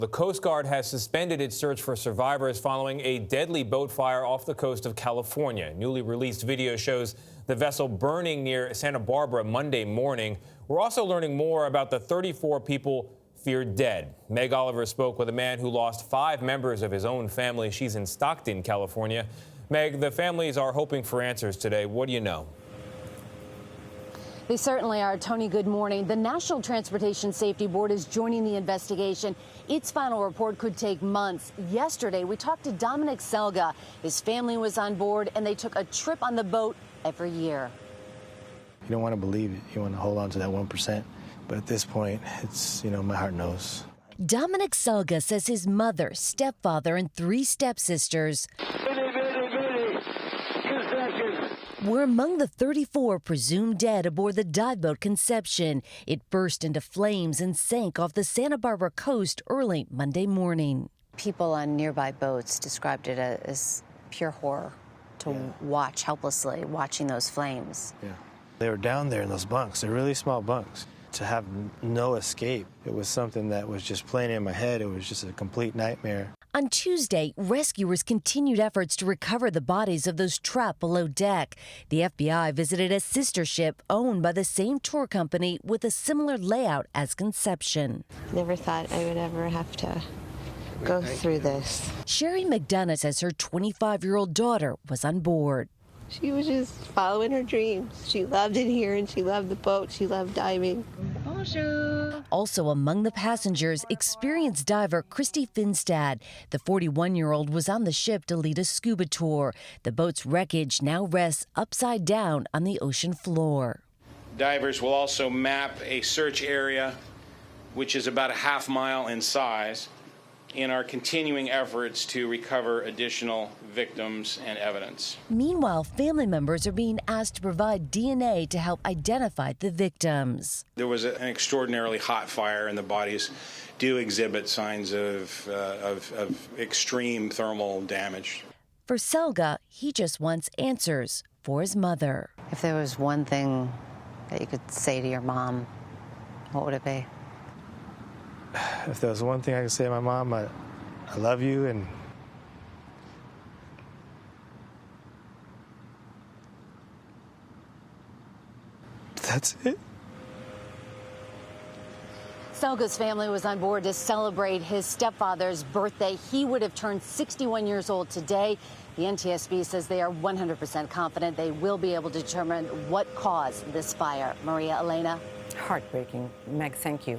The Coast Guard has suspended its search for survivors following a deadly boat fire off the coast of California. Newly released video shows the vessel burning near Santa Barbara Monday morning. We're also learning more about the 34 people feared dead. Meg Oliver spoke with a man who lost 5 members of his own family. She's in Stockton, California. Meg, the families are hoping for answers today. What do you know? They certainly are. Tony, good morning. The National Transportation Safety Board is joining the investigation. Its final report could take months. Yesterday, we talked to Dominic Selga. His family was on board, and they took a trip on the boat every year. You don't want to believe it. You want to hold on to that 1%. But at this point, it's, my heart knows. Dominic Selga says his mother, stepfather, and 3 stepsisters were among the 34 presumed dead aboard the dive boat Conception. It burst into flames and sank off the Santa Barbara coast early Monday morning. People on nearby boats described it as pure horror to watch helplessly, watching those flames. Yeah. They were down there in those bunks. They're really small bunks. To have no escape, it was something that was just playing in my head. It was just a complete nightmare. On Tuesday, rescuers continued efforts to recover the bodies of those trapped below deck. The FBI visited a sister ship owned by the same tour company with a similar layout as Conception. Never thought I would ever have to go through this. CHERIE McDonough says her 25-year-old daughter was on board. She was just following her dreams. She loved it here, and she loved the boat. She loved diving. Bonjour. Also among the passengers, experienced diver Christy Finstad. The 41-year-old was on the ship to lead a scuba tour. The boat's wreckage now rests upside down on the ocean floor. Divers will also map a search area, which is about a half mile in size, in our continuing efforts to recover additional victims and evidence. Meanwhile, family members are being asked to provide DNA to help identify the victims. There was an extraordinarily hot fire, and the bodies do exhibit signs of extreme thermal damage. For Selga, he just wants answers for his mother. If there was one thing that you could say to your mom, what would it be? If there was one thing I could say to my mom, I love you, and that's it. Selga's family was on board to celebrate his stepfather's birthday. He would have turned 61 years old today. The NTSB says they are 100% confident they will be able to determine what caused this fire. Maria Elena. Heartbreaking. Meg, thank you.